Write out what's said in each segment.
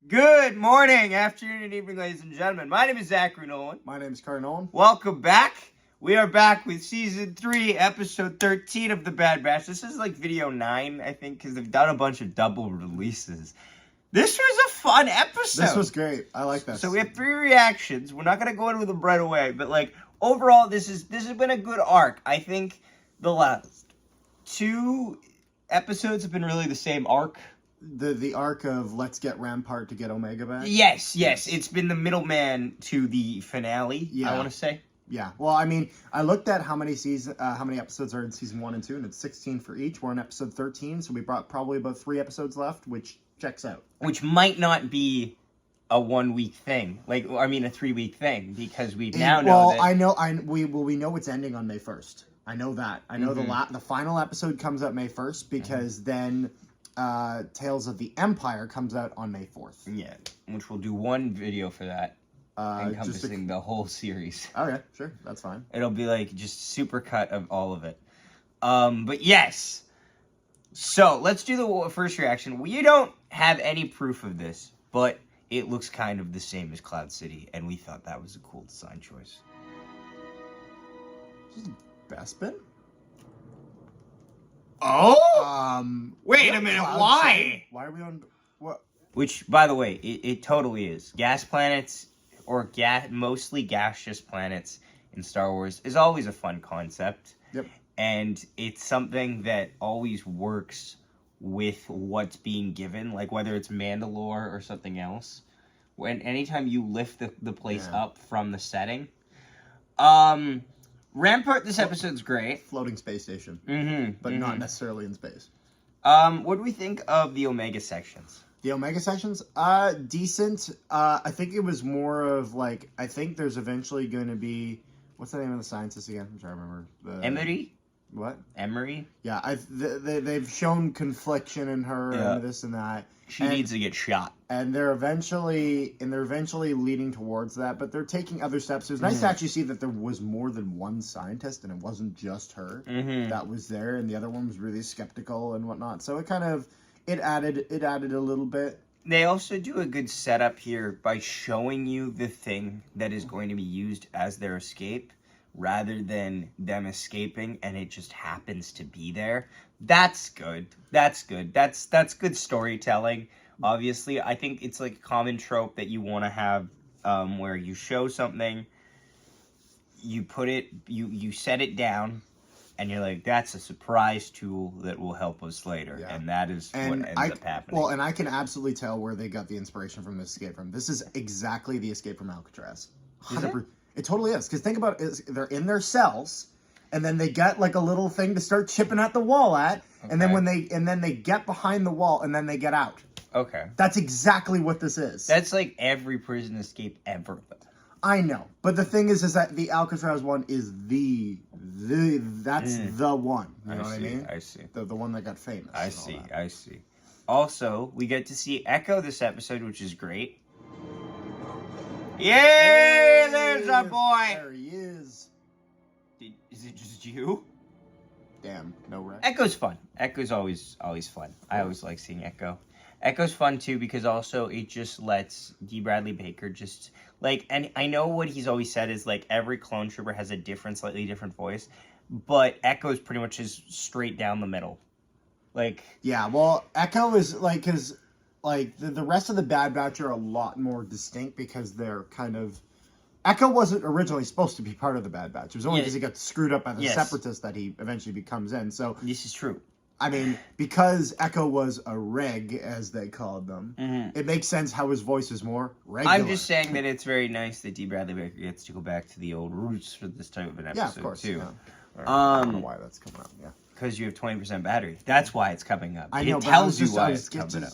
Good morning, afternoon, and evening, ladies and gentlemen. My name is Zachary Nolan. My name is Carter Nolan. Welcome back. We are back with Season 3, Episode 13 of The Bad Batch. This is like video 9, I think, because they've done a bunch of double releases. This was a fun episode. This was great. I like this. So we have 3 reactions. We're not going to go into them right away, but like overall, this has been a good arc. I think the last 2 episodes have been really the same arc. The arc of let's get Rampart to get Omega back. Yes. It's been the middleman to the finale. Yeah. I want to say. Yeah. Well, I mean, I looked at how many episodes are in season 1 and 2, and it's 16 for each. We're on episode 13, so we brought probably about 3 episodes left, which checks out. Which might not be a 1-week thing, a 3-week thing, because we now know that. We know it's ending on May 1st. I know that. I know the final episode comes out May 1st because then. Tales of the Empire comes out on May 4th. Yeah, which we'll do one video for that, encompassing the whole series. Okay, sure, that's fine. It'll be like just super cut of all of it. But yes. So let's do the first reaction. We don't have any proof of this, but it looks kind of the same as Cloud City, and we thought that was a cool design choice. This is Bespin? Oh? Wait a minute, why? Why are we on... What? Which, by the way, it totally is. Gas planets, or mostly gaseous planets in Star Wars, is always a fun concept. Yep. And it's something that always works with what's being given, like whether it's Mandalore or something else. Anytime you lift the place up from the setting. Rampart, this episode's great. Floating space station. But not necessarily in space. What do we think of the Omega sections? The Omega sections? Decent. I think it was more of like, I think there's eventually going to be, what's the name of the scientist again? I'm trying to remember. Emery? What? Emery? Yeah, they've shown confliction in her and this and that. She needs to get shot. And they're eventually leading towards that, but they're taking other steps. It was nice to actually see that there was more than one scientist, and it wasn't just her that was there, and the other one was really skeptical and whatnot. So it added a little bit. They also do a good setup here by showing you the thing that is going to be used as their escape, rather than them escaping and it just happens to be there. That's good. That's good storytelling. Obviously, I think it's like a common trope that you want to have where you show something, you put it, you set it down, and you're like, that's a surprise tool that will help us later. Yeah. And that is what ends up happening. Well, and I can absolutely tell where they got the inspiration from this escape from. This is exactly the escape from Alcatraz. 100%. It totally is. Because think about it, they're in their cells, and then they get like a little thing to start chipping at the wall at, and then they get behind the wall, and then they get out. Okay. That's exactly what this is. That's like every prison escape ever. I know, but the thing is that the Alcatraz one is that's the one. You know what I mean? I see. The one that got famous. I see. Also, we get to see Echo this episode, which is great. Yay! There's our boy! There he is. Is it just you? Damn, no wreck. Echo's fun. Echo's always fun. I always like seeing Echo. Echo's fun, too, because also it just lets D. Bradley Baker just, like, and I know what he's always said is, like, every clone trooper has a slightly different voice, but Echo's pretty much just straight down the middle. Like... Yeah, well, Echo is, like, because... Like, the rest of the Bad Batch are a lot more distinct because they're kind of... Echo wasn't originally supposed to be part of the Bad Batch. It was only because he got screwed up by the Separatists that he eventually becomes in. So this is true. I mean, because Echo was a reg, as they called them, it makes sense how his voice is more regular. I'm just saying that it's very nice that D. Bradley Baker gets to go back to the old roots for this type of an episode, of course, too. Yeah. I don't know why that's coming up, Because you have 20% battery. That's why it's coming up. I know, it tells you why it's coming up.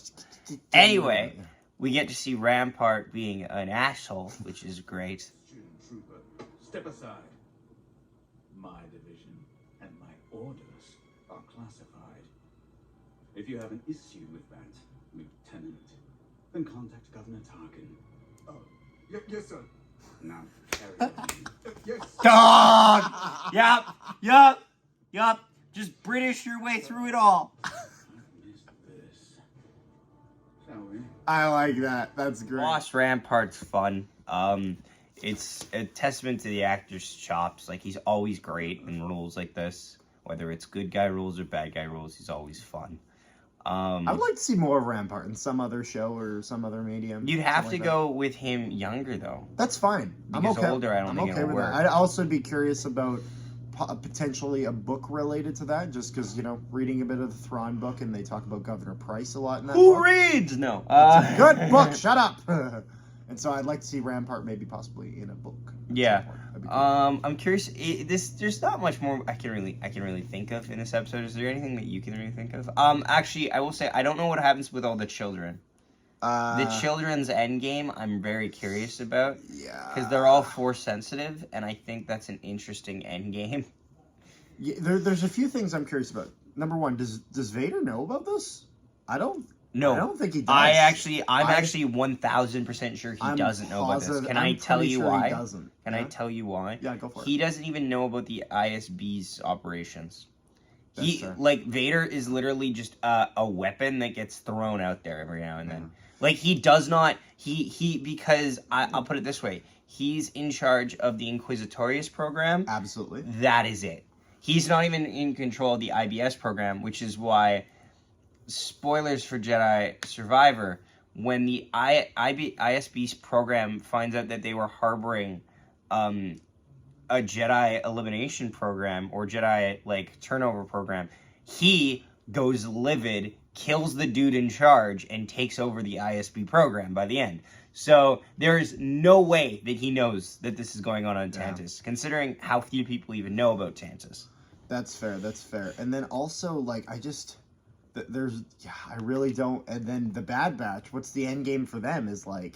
Anyway, we get to see Rampart being an asshole, which is great. Student trooper, step aside. My division and my orders are classified. If you have an issue with that, Lieutenant, then contact Governor Tarkin. Oh, yes, sir. Now, carry on. Yes. Dog! Yup. Just British your way through it all. I missed this. Shall we? I like that. That's great. Boss Rampart's fun. It's a testament to the actor's chops. Like, he's always great in roles like this. Whether it's good guy roles or bad guy roles, he's always fun. I would like to see more of Rampart in some other show or some other medium. You'd have to like go with him younger, though. That's fine. Because I'm okay. older, I don't think it'll with work. that. I'd also be curious about potentially a book related to that, just because, reading a bit of the Thrawn book, and they talk about Governor Price a lot in that Who book. reads? No. It's a good book. Shut up. And so I'd like to see Rampart maybe possibly in a book. Yeah. Cool. I'm curious. There's not much more I can really think of in this episode. Is there anything that you can really think of? Actually, I will say I don't know what happens with all the children. The children's end game, I'm very curious about. Yeah. Because they're all Force sensitive, and I think that's an interesting end game. Yeah, there's a few things I'm curious about. Number one, does Vader know about this? I don't think he does. I'm actually 1,000% sure he doesn't know about this. Can I tell you why? He doesn't. Can I tell you why? Yeah, go for it. He doesn't even know about the ISB's operations. That's fair. Vader is literally just a weapon that gets thrown out there every now and then. Like, he does not, because I'll put it this way, he's in charge of the Inquisitorius program. Absolutely. That is it. He's not even in control of the IBS program, which is why, spoilers for Jedi Survivor, when the ISB's program finds out that they were harboring a Jedi elimination program or Jedi, turnover program, he goes livid, kills the dude in charge, and takes over the ISB program by the end. So there's no way that he knows that this is going on Tantus, considering how few people even know about Tantus. That's fair. And then also, I really don't. And then the Bad Batch, what's the end game for them is I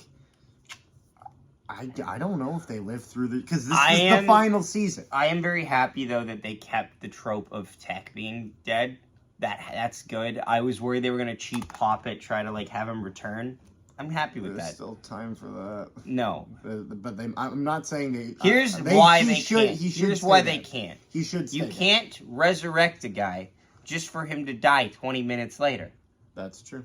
don't know if they live through because this is the final season. I am very happy, though, that they kept the trope of Tech being dead. That's good. I was worried they were going to cheap pop it, try to, have him return. I'm happy with There's that. still time for that. No. But I'm not saying they... Here's why they can't. can't. He should You can't resurrect a guy just for him to die 20 minutes later. That's true.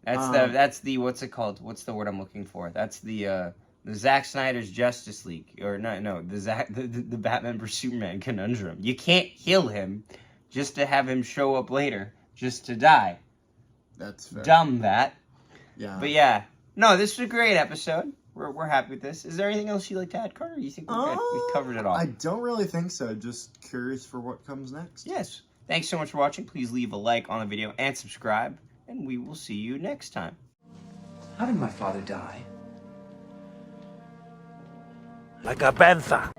That's the what's it called? What's the word I'm looking for? That's the Zack Snyder's Justice League, or the Batman vs Superman conundrum. You can't heal him just to have him show up later, just to die. That's fair. Dumb that. Yeah. But yeah, no, this was a great episode. We're happy with this. Is there anything else you'd like to add, Carter? You think we're good? We've covered it all. I don't really think so. Just curious for what comes next. Yes. Thanks so much for watching. Please leave a like on the video and subscribe, and we will see you next time. How did my father die? Like a panther.